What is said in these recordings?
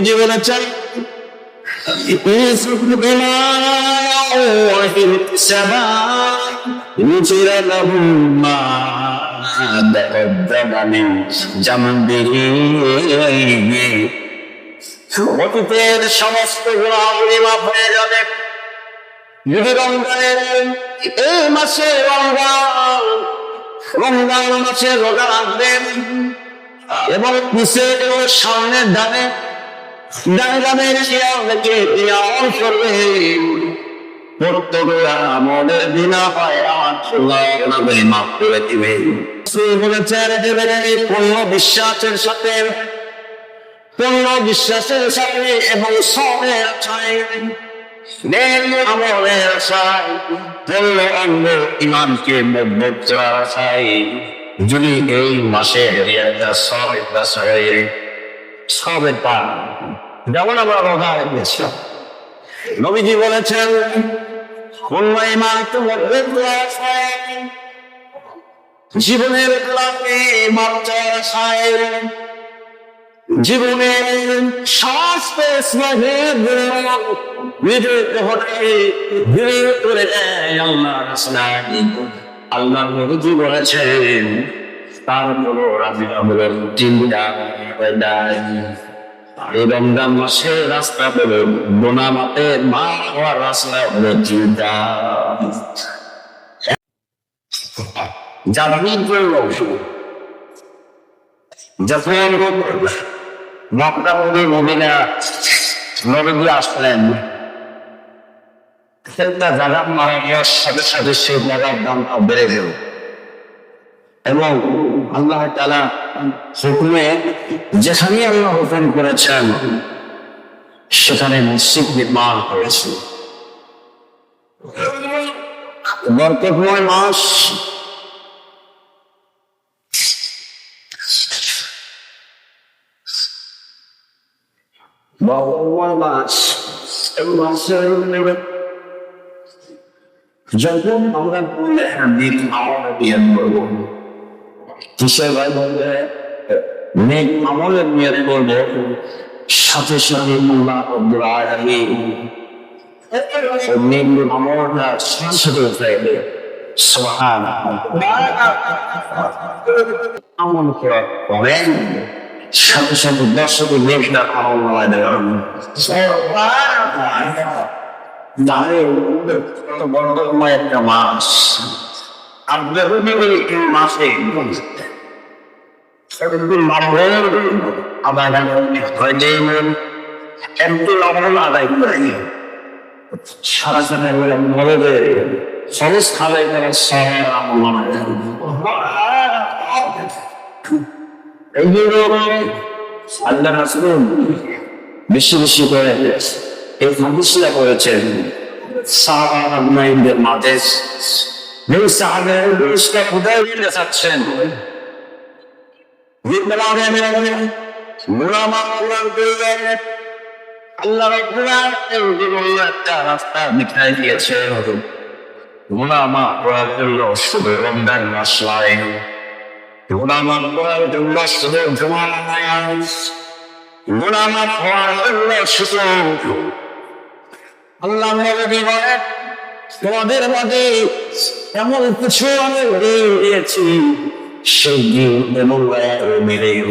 জীবনে চাই অতীতের সমস্ত গুণাবলী মাফ হয়ে যাবে যদি রমজানের এই মাসে রমজান মাসে রোজা রাখবেন এবং পিছে সামনের ডানে ডানের আমল করবেন আমলের বিনা হয় আমার মাফ করে দিবেন বলেছেন পূর্ণ বিশ্বাসের সাথে এবং সবের আশায় আমলের আশায় পূর্ণ অঙ্গ ইমানকে মজবুত করার আশায় যদি এই মাসে সবের পান যেমন আমরা রোজা রেখেছিলাম নবীজি বলেছেন পূর্ণ ইমান তো মজবুত করার আশায় জীবনের গোলাপে বাচ্চার আশায় জীবনের শ্বাস আল্লাহ নবী বলেছেন তারপরও রাজি হবেন চিন্তা এই রমজান মাসে রাস্তা হলো গোনা মাপে মা হওয়ার রাস্তা হলো চিন্তা জানানোর জন্য যখন নবীগুলো আসলেন জায়গার মারার সাথে সাথে সেই জায়গার দামটা বেড়ে গেল এবং আল্লাহ তাআলা হুকুমে যেখানে আল্লাহ হুকুম করেছেন সেখানে মসজিদ নির্মাণ করেছে বরকতময় মাস যখন আমরা আমলের নিয়ত করব সাথে সাথে আমলটা আমল করেন সাথে সাথে দর্শকের নেকটা আমল নামায় দেবেন বড় একটা মাস আপনার মাসে আদায় করে সারা সহজ খালাই আল্লাহ রাসূল বেশি বেশি করে এই হাদিসটা করেছেন সাহাবাদের মাঝে কোথায় যাচ্ছেন আল্লাহ একটা রাস্তা দেখাই দিয়েছে গুনামা করার জন্য শুধু রমজান মাস নয় গুনামা করার জন্য শুধু জুমা গুনামা করার জন্য শুধু আল্লাহ তোমাদের মাঝে এমন কিছু আমি দিয়েছি সেই দিন এবং মেরে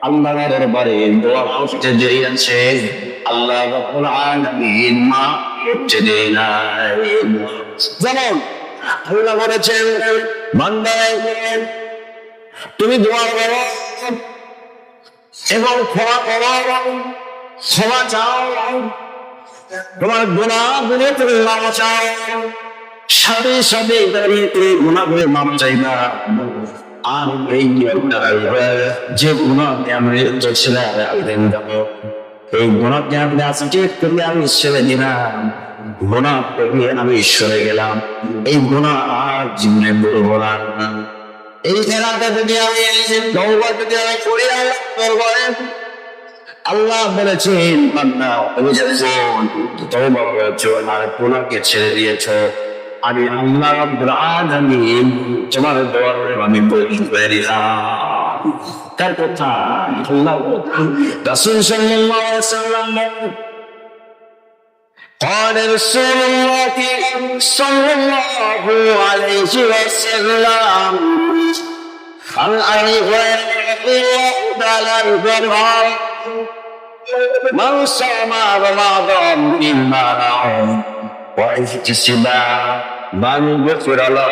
আল্লাহর দরবারে দোয়া করতে জড়িয়েছে আল্লাহ রাব্বুল আলামিন মা করতে দেয় না যেমন আল্লাহ বলেছেন বান্দা তুমি দোয়া করো এবং ক্ষমা করো ক্ষমা চাও তোমার গুনাহগুলো তুমি মাপ চাও সাথে সাথে দাঁড়িয়ে তুমি গুনাহগুলো মাপ চাইবা আর এই যে গুনাহকে আমি ছিলাম এই গুনাহকে আমি আজকে করে আমি ছেড়ে দিলাম গুনাহ থেকে আমি সরে গেলাম এই গুনাহ আর জীবনে বলবো না এই খেলাটা যদি আমি তওবা যদি আমি করি আল্লাহ বলেছেন বান্দা তুমি যখন তওবা করেছো আর গুনাহকে ছেড়ে দিয়েছো আমি আল্লাহ রাব্বুল আলামিন তোমার দোয়ারে আমি কবুল করে নিলাম তার কথা আল্লাহ রাসূল সাল্লাল্লাহু আলাইহি ওয়াসাল্লাম قال رسول الله صلى الله عليه وسلم عن أبي هريرة على البراء من صام رمضان إيمانا واحتسابا من غفر له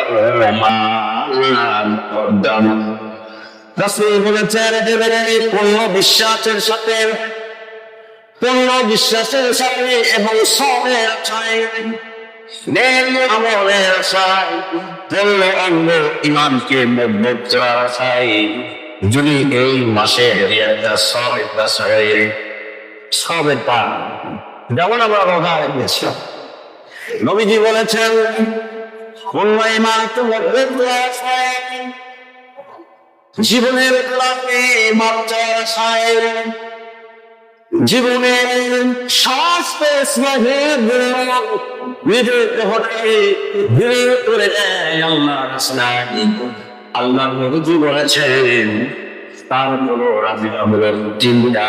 ما قدم রাসূল বলেছেন পূর্ণ বিশ্বাসের সাথে এবং সবের আশায় আমলের আশায় পূর্ণ অঙ্গ ইমানকে মজবুত করার আশায় যদি এই মাসে সবের পা যেমন আমরা রোজা রেখেছিলাম নবীজি বলেছেন পূর্ণ ইমান তো মজবুত করার আশায় জীবনের ক্লান্তি মাত্রার আশায় জীবনের শ্বাস পেশ আল্লাহ নবী বলেছেন তার কোনো রাজিনা বলেন চিন্তা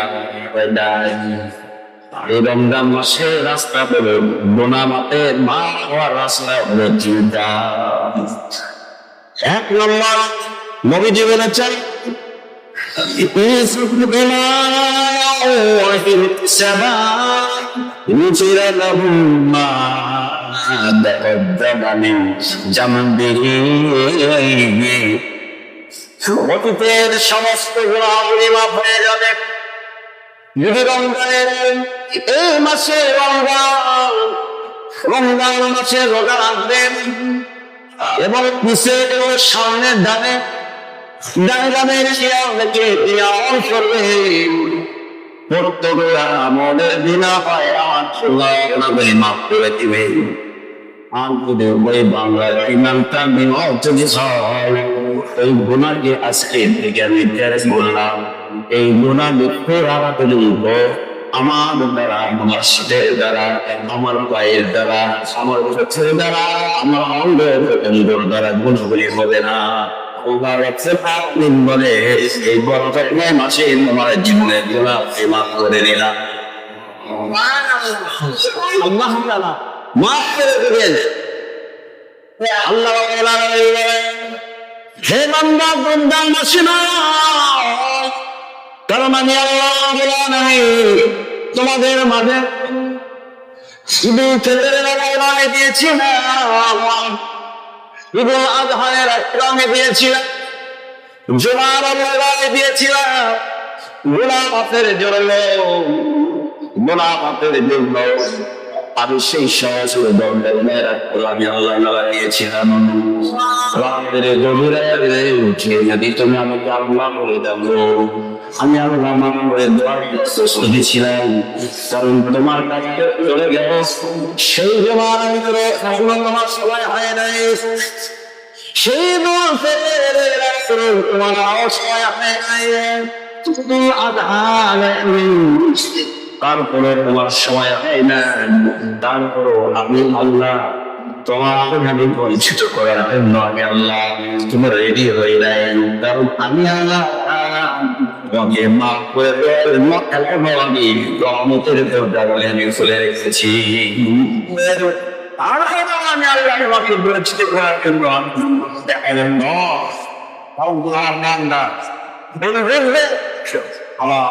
এই রমজান মাসে রাস্তা বলে গোনা মাতে মা হওয়ার রাস্তা বলে চিন্তা এক নম্বর নবীজি বলেছেন অতীতের সমস্ত গুনাহগুলি মাফ হয়ে যাবে যদি রমজানের এই মাসে রমজান মাসে রোজা রাখবেন এবং পিছে সামনের ডানে ডানের শিয়াল থেকে পিয়াল করবে প্রত্যেকটা আমলের বিনা হয় আমার আল্লাহ মাফ করে দিবে আমাদের ওই বাংলার ইমানটা যদি এই গুণাকে আজকে থেকে আমি বললাম এই গুণা দুঃখে আমার দ্বারা আমার শীতের দ্বারা আমার পায়ের দ্বারা আমার চোখের দ্বারা আমার অঙ্গের দ্বারা গুণগুলি হবে না বলে এই বড় মাসে আমার জীবনের গুণা মাফ করে দিলাম মাফ করে দেবেন আল্লাহ হে বান্দা রমজান মাসে না কারণ আমি আল্লাহ তোমাদের মাঝে শুধু ছেলেরা দিয়েছিলাম শুধু আজহারের রঙে দিয়েছিলাম জোনার রঙে দিয়েছিলাম গোলাপাতের জন্য আমি সেই সহজ আমি আল্লাহ দিয়েছিলাম যদি তুমি আমাকে আল্লাহ করে দাও আমি আল্লাহ করে দিয়েছিলাম কারণ তোমার কাছে চলে গেল সেই জমার আমার সবাই হয় নাই সেই তোমার সময় হয় নাই তারপরে তোমার সময় হয় না তারপরও আমি আল্লাহ তোমাকে আমি পরিচিত করার জন্য আমি আল্লাহ তুমি রেডি হয়ে নেন কারণ আমি আল্লাহ তোমাকে মাফ করে আমি রহমতের দেওয়া আমি চলে রেখেছি আমি আল্লাহ তোমাকে পরিচিত করার জন্য দেখালেন না আমার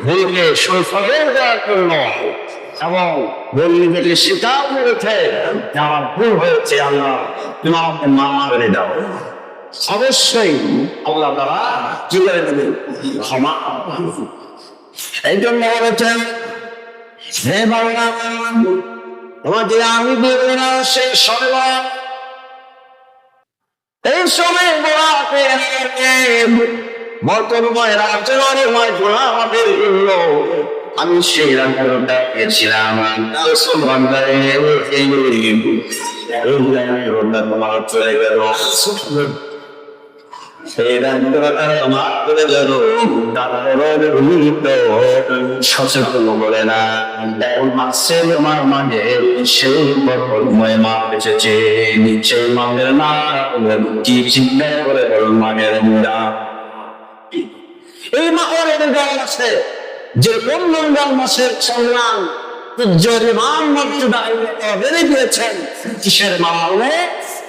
ভুলকে সুফলের দেওয়ার জন্য এবং বন্ধুদেরকে স্বীকার করেছে আমার ভুল হয়েছে আল্লাহ তুমি আমাকে মাফ করে দাও অবশ্যই আল্লাহ তারা কি করে দেবে ক্ষমা এই জন্য বলেছেন হে বাংলা তোমাকে আমি দেবো না সেই সময় এই সময় বর্তমানে রাজ্যময় গোলা আমাদের আমি সেই রান্নাটা পেয়েছিলাম চলে গেল সেই দায়িত্বটা আমার করে গেল সচেতন বলে না মাসের আমার মাঝে সেই বরময় মা বেঁচেছে সেই মামের না কি চিন্তা করে মামের না এই মাহের গান আছে যে কোন রমজান মাসের সম্মান জরিমান মর্যাদা বেড়ে দিয়েছেন কিসের মামলে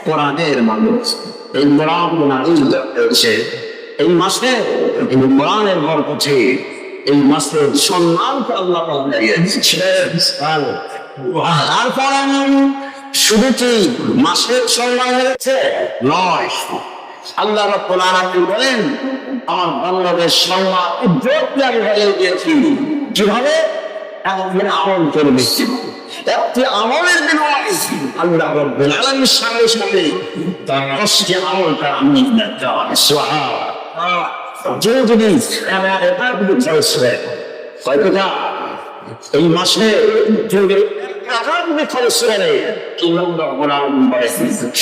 কোরআনের মানুষ এই কোরআন হচ্ছে এই মাসে এই কোরআনের বরকতে এই মাসের সম্মানকে আল্লাহ তারপর শুধু কি মাসের সম্মান হয়েছে নয় আল্লাহ রাব্বুল আলামিন বলেন আমার বান্দাদের সম্মান ইজ্জত আমি হয়ে দিয়েছি কিভাবে একদিন আমল করবে একটি আমলের বিনিময়ে আল্লাহ রাব্বুল আলামিন সামনে সামনে তার 10টি আমলটা আমি সুবহানাল্লাহ যদি আমার এটা যদি চলছে কয়টা এই মাসে যদি আগামী খরচ করে কি লম্বা বলা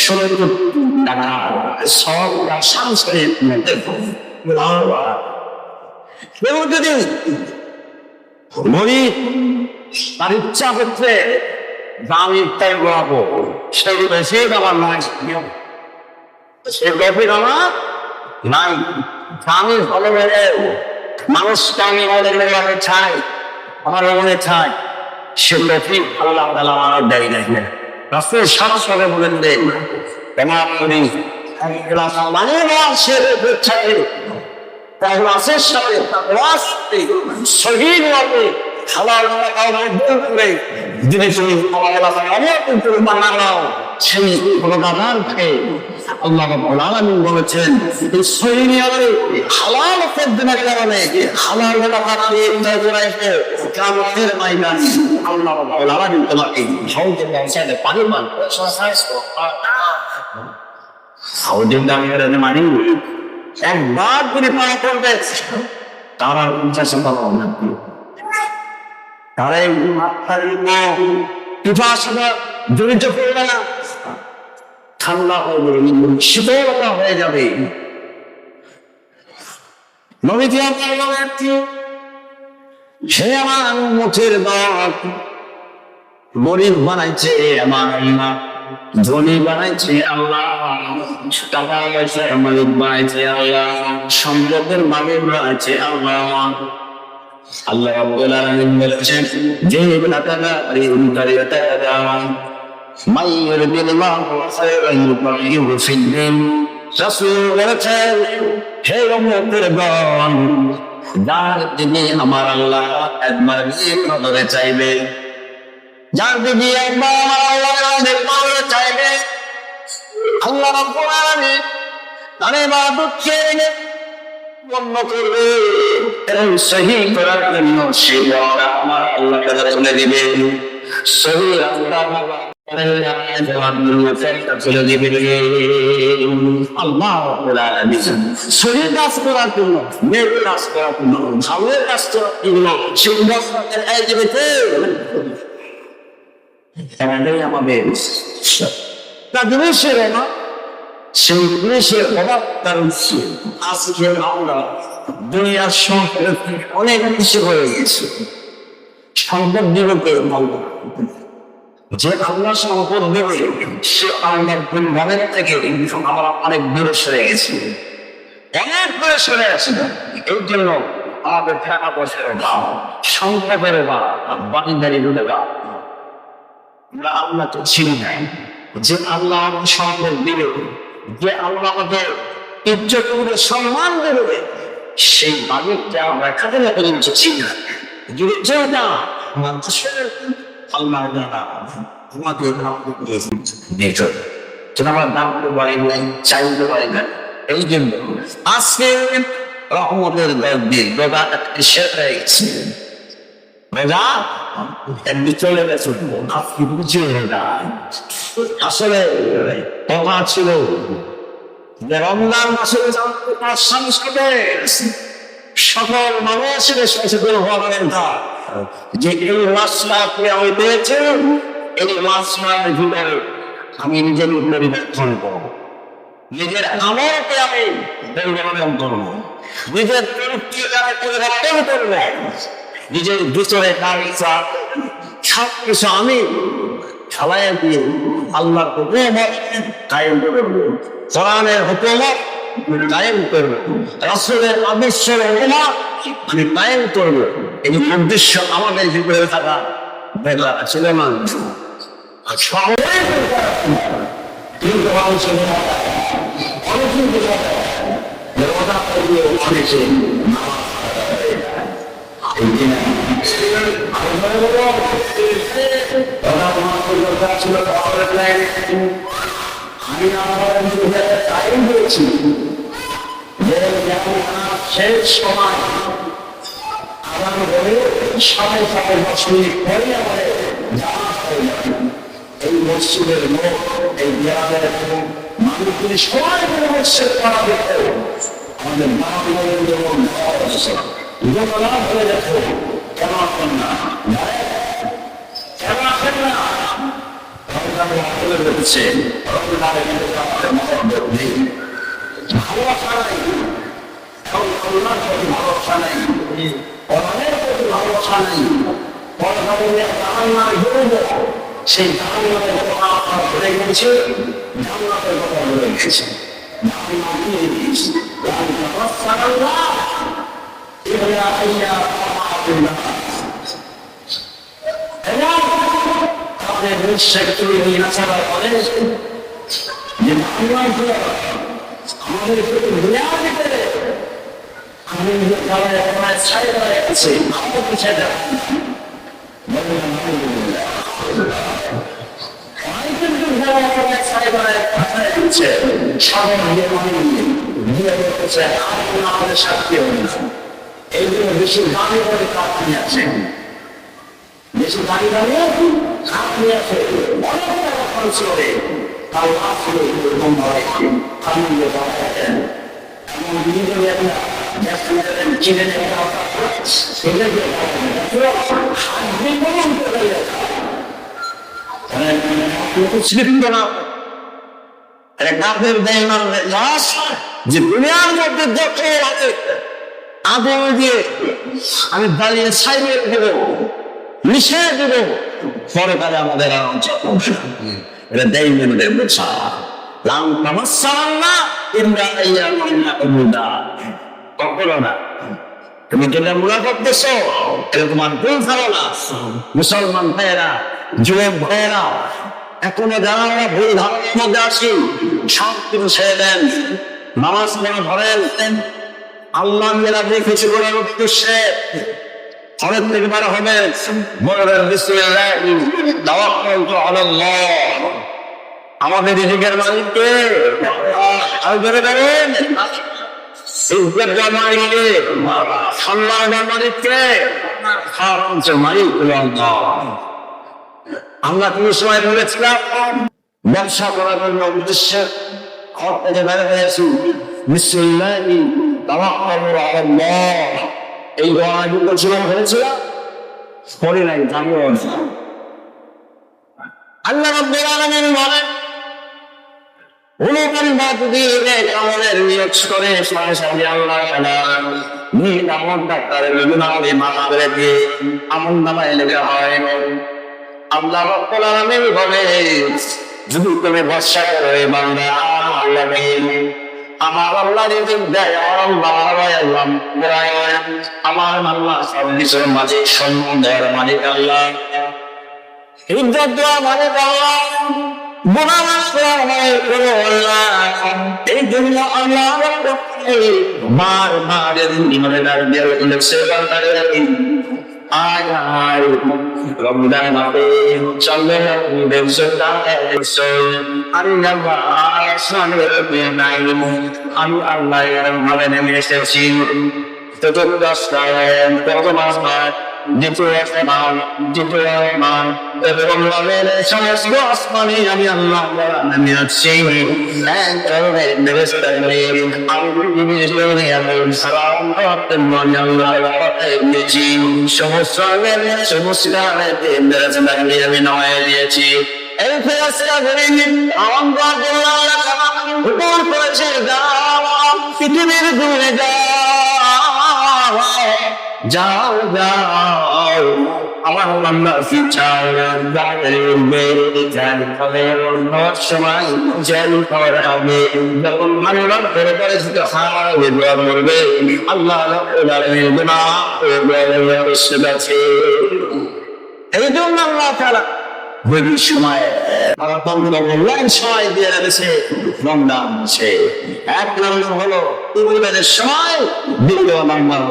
ষোলো টাকা সব সংস্কৃত এবং যদি গরিব তার ইচ্ছা হচ্ছে আমি তাই বলাবো সে আমার নয় সে গভীর আমার নাই আমি ভালো বেড়ে মানুষকে আমি মনে চাই আমার মনে চাই সে গভীর আল্লাহ তাআলা আমার দেয় দেখবেন রাসূল সরাসরি বলেন দেন কেমন করি মানে সে চাই তাই মাসের সাথে শহীদ হবে হালাল করে দিনে তুমি আমার এলাকায় অনেক কিন্তু বানাও সেই প্রোগ্রাম থেকে আল্লাহ রাব্বুল আলামিন বলেছেন এই শহীদ হবে হালাল পদ্ধতিতে গেলে হালাল বানাবে ইন্দার করাইতে কামের মাইদান আল্লাহ রাব্বুল আলামিন তোমাকে হাউজে পৌঁছাতে পারবেন হাউজের দামে মানে একবার করে পাওয়া করবে তারা 50 টাকা হবে তারা জড়িত করবে না ঠান্ডা হবে শীতলতা হয়ে যাবে সে আমার মুখের বাপ গরিব বানাইছে আমার আল্লাহ ধনী বানাইছে আল্লাহ টাকা পয়সার মালিক বানাইছে আল্লাহ সম্পদের মালিক বানাইছে আল্লাহ আল্লাহ রাব্বুল আলামিন বলেছেন যে বানাতানা রিউতারিয়াতা মাইয়ুরিদিল্লাহু খায়রান ইউফিহু ফিদ্দিন রাসূল বলেছেন হে উম্মতের গণ যার দিকে আমার আল্লাহ একবার নজরে চাইবে যার দিকে একবার আমার আল্লাহ নজরে চাইবে আল্লাহ রাব্বুল আলামিন তার ইবাদতকে বন্ধ করবে সহি করার জন্য সে আমার আল্লাহ তাআলা চলে দিবে সহি আল্লাহ চলে দিবে আল্লাহ রাব্বুল আলামিন সহি কাজ করার জন্য নেক কাজ করার জন্য ভালো কাজ করার জন্য সিংহাসনের এই দিবে আমাদের আমাদের তা দিবেশের না সেই দেশের অভাব কারণ আজকে আমরা দুনিয়ার সম্পদ অনেক কিছু হয়ে গেছে সম্পদ দিবকে বলবো যে আল্লাহ সম্পদ দেবে সে আল্লাহর গুণগানের থেকে আমরা অনেক দূরে সরে গেছি অনেক দূরে সরে গেছি এই জন্য আমাদের টাকা পয়সার অভাব সম্পদের অভাব বাড়িদারি অভাব আমরা আল্লাহকে চিনি না যে আল্লাহ সম্পদ দিবে যে আল্লাহ আমাদের ইজ্জত করে সম্মান দেবে সেই মালিকটা আমরা কাছে পর্যন্ত চিনি না যদি চেয়ে না আল্লাহ তোমাদের আমার দাম করতে পারি নাই চাইতে পারি না এই জন্য আজকে রহমতের দিন শেষ হয়ে গেছে চলে গেছে আপনি বুঝিয়ে না আসলে কথা ছিল যে রমজান মাসের সকল মানুষের সচেতন হওয়া কথা যে এই মাসটা আপনি আমি পেয়েছি এই মাসটার ভিতরে আমি নিজের পরিবর্তন করবো নিজের আমলকে আমি পরিবর্তন করবো, নিজের চরিত্রকে আমি পরিবর্তন করবো, নিজের ভিতরে কালচার সবকিছু আমি খেলায় দিয়ে আল্লাহর হুকুমত কায়েম করবো, কোরআনের হুকুমত কায়েম করবো, রাসূলের আদর্শের হুকুমত আমি কায়েম করবো। এই উদ্দেশ্য আমাদের ভিতরে থাকা বেলা ছিল না, কিন্তু মানুষের শেষ সময় সাড়ে 7 মিনিট পরে আমাদের এই মসজিদের লোক এই গ্রামের মানুষগুলি সবাই করে মসজিদ করা দেখতে আমাদের বাংলাদেশের যেমন লাভ হয়ে দেখো কেন আসেন না, কেন আসেন না রেখেছে ভালোবাসা নাই, ভালোবাসা নাই, অনেক ভালোবাসা নাই, সেই জাহান্নামের কথা আপনারা বলে গেছে, জান্নাতের কথা বলে গেছে। আপনাদের নিশ্চয় তৈরি আসার পরে যে আমাদের দুনিয়ার ভিতরে আমি ছাই হয়ে গেছে, আমাদের পিছিয়ে যাবে এইগুলো বেশি দামি করে কাপড় আছে, বেশি দামি দামি কাপড় আছে, অনেক টাকা খরচ করে তাও আসলে এরকম হয় আনন্দ পাওয়া যায়। এমন বিভিন্ন কিনে যে দুনিয়ার মধ্যে যত আদর দিয়ে আমি দাঁড়িয়ে ছাইয়ে দেব, মিশিয়ে দেব, পরে কালে আমাদের এটা দেয় মেনুদের বোঝা লাম তামাসসাল্লাহ ইন্না আইয়ামিনা উমুদা কখনো না। তুমি যেটা মনে করতেছো এটা তোমার ভুল ধারণা। মুসলমান ভাইয়েরা, যুবক ভাইয়েরা, এখনো যারা আমরা ভুল ধারণার মধ্যে আছি সব কিছু ছেড়ে দেন, নামাজ পড়া ধরেন, আল্লাহ মেরাজে কিছু করার উদ্দেশ্যে ঘরের থেকে বার হবে, বলবেন বিসমিল্লাহি তাওয়াক্কালতু আলাল্লাহ। আমাদের রিজিকের মালিককে আর ধরে দেবেন, ইজ্জতের মালিককে, সম্মানের মালিককে, খারাপের মালিক হলো আল্লাহ। আমরা কোন সময় বলেছিলাম ব্যবসা করার জন্য উদ্দেশ্যে ঘর থেকে বের হয়েছি, বিসমিল্লাহি তাওয়াক্কালতু আলাল্লাহ এই দোয়া কিন্তু ছিল হয়েছিল পড়ি নাই জানিও না। আল্লাহ রাব্বুল আলামিন বলেন অনুমান বাদ দিয়ে আমাদের নিয়োগ করে সরাসরি আল্লাহ তাআলা নিজ আমল ডাক্তারের গুনাহে মাফ করে দিয়ে আমল নামায় লেখা হয়। আল্লাহ রাব্বুল আলামিন বলে যদি তুমি ভরসা করো বান্দা আল্লাহ আমার আল্লাহ রিজিক দেয়, আমার আল্লাহ সব কিছুর মাঝে সম্মানের মালিক আল্লাহ, ইজ্জত দেওয়া মালিক আল্লাহ, গুনাহ মাফ করা মালিক আল্লাহ। এই জন্য আল্লাহ বারবার দিনের ডাক দিয়ে আয় আয় রমজান মাসে চলে আমি আল্লাহ ভাবে নেমে এসেছি। আমি আল্লাহ আমি নয় দিয়েছি। এই ফেরেশতা উপর করেছে যাও পৃথিবীর দূরে যাও যাও যাও আমার বান্দা চাও জানি হবে অন্য সময় জানি খবর হবে যখন মানুষ করে করে বলবে আল্লাহ এই জন্য আল্লাহ তাআলা ওই সময় অনলাইন সময় দিয়ে রেখেছে রমজান মাসে। এক নম্বর হলো ইবাদতের সময়, দ্বিতীয় নম্বর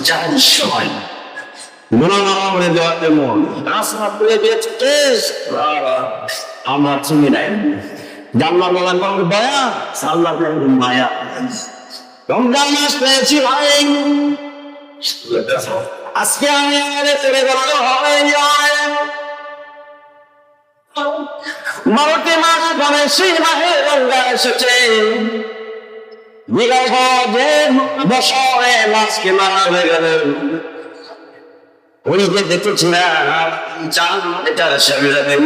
জাহাজের সময়। আমরা চিনি নাই জানলাম দয়া সাল্লাহ মায়া। রমজান মাস পেয়েছি ভাই, আজকে আমি আমাদের চলে গেল মারতে মাস মানে সেই মাহে রমজান এসেছে। বিগত যে বছরে মাছকে মারা হয়ে গেল উনি যে দেখেছিলাম চাঁদ এটা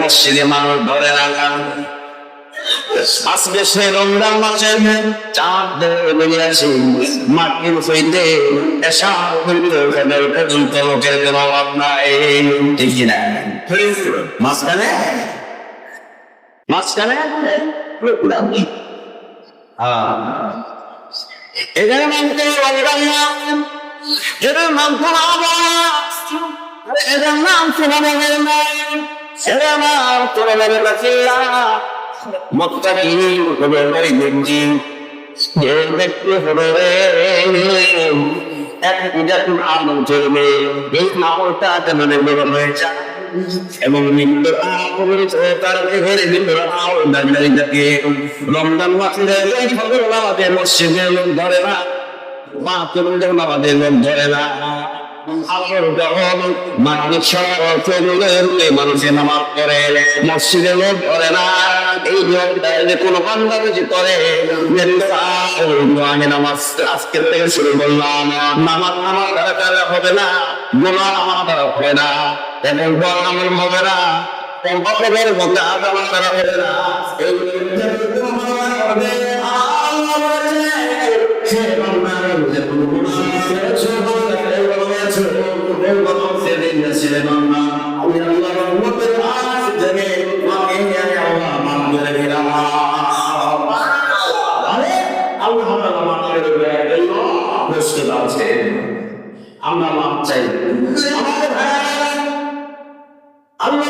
মসজিদে মানুষ ধরে রাখলাম আজকে সে রমজান মাসের চাঁদ বেরিয়েছে মাটির হইতে লোকের কোনো অভাব নাই, ঠিক কিনা? মাঝখানে মাঝখানে এখানে নামতে রমজান নাম, এদের নাম এদের নাম সুবহানাল্লাহ নাম, এদের নাম তোলাবের রাসূলুল্লাহ মুত্তাকিন হবেন দেখছি যে ব্যক্তি হবে এক বিজাতুল আমল চলবে এই আমলটা তেমন বড় হয়ে যায় এবং মৃত্যুর আমলের তার ঘরে মৃত্যুর আমল দাঁড়িয়ে থাকে। রমজান মাসে এই খবর আমাদের মসজিদে লোক ধরে না, মা চলুন আমাদের লোক ধরে না, মানুষের নামাজ পড়ে মসজিদে লোক ধরে না। এই কোন বান্দাবাজি করে আমি নামাজ আজকের থেকে শুরু করলাম, নামাজ আমার দ্বারা হবে না, গুনাহ আমার দ্বারা হবে না, এবং আমল হবে না, অপরের মধ্যে আজ আমার দ্বারা হবে না। আমরা মাপ চাই আল্লাহ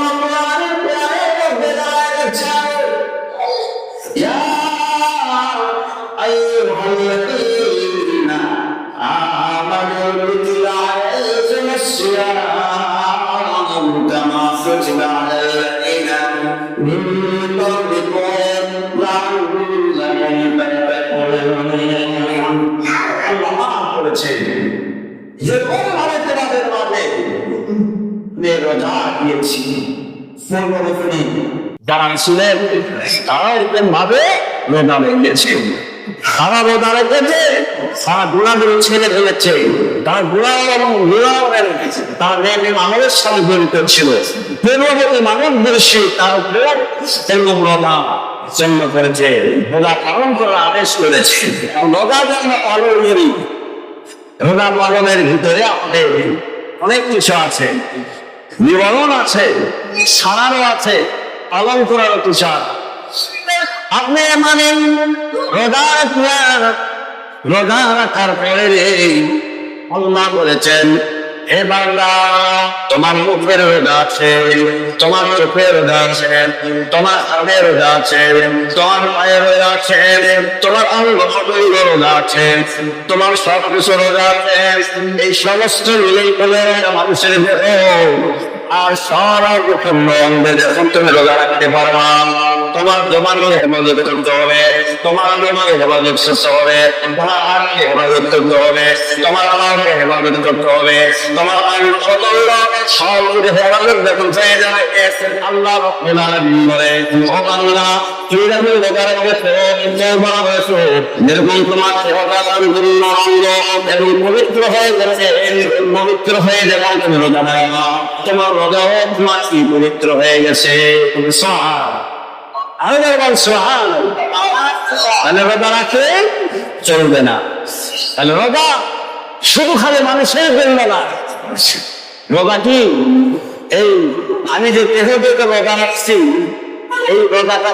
যে কোনভাবে তোমাদের মাঝে রোজা দিয়েছি যারা ছিলেন তারা এরকম ভাবে রোজা রেখেছে, তারা রোজা রেখেছে, তারা গুণাগুলো ছেড়ে ফেলেছে, তারা তারা আমলের সাথে জড়িত ছিল, মানুষ দৃশ্যে তার উপরে রোজা জন্ম করেছে, রোজা পালন করার আদেশ করেছে। রোজা যেন পালন করি, রোজা পালনের ভিতরে আমাদের অনেক কিছু আছে, নিবারণ আছে, ছাড়ারও আছে, পালন করারও কিছু আছে। আপনি মানেন রোজা রাখার পরে আল্লাহ বলেছেন হে বান্দা তোমার মুখের রোজা আছে, তোমার চোখের রোজা আছে, তোমার হাতের রোজা আছে, তোমার পায়ের রোজা আছে, তোমার অঙ্গ রোজা আছে, তোমার সব কিছু রোজা আছে। এই সমস্ত মিলেই বলে মানুষের দেহ আর সারা অঙ্গে যখন তুমি রোজা রাখতে পারবা, তোমার জমানকে হেফাজত করতে হবে, তোমার জমাকে হেফাজত করতে হবে, তোমার আনকে হেফাজত করতে হবে, তোমার আমাকে হেফাজত করতে হবে, তোমার সব হেফাজত যখন চাই যায় আল্লাহ বলে ও আল্লাহ তুমি যখন রোজা রেখেছো যেরকম তোমার গুরুত্ব অঙ্গ এবং পবিত্র হয়ে গেছে, পবিত্র হয়ে যেমন তুমি রোজা রাখবা, তোমার রোজাও তোমার কি পবিত্র হয়ে গেছে। আমি বললাম সুবহানাল্লাহ। তাহলে রোজা রাখলে চলবে না। তাহলে রোজা শুধু খালি মানুষের জন্য না, রোজা কি এই আমি যে দেহ থেকে রোজা রাখছি, এই রোজাটা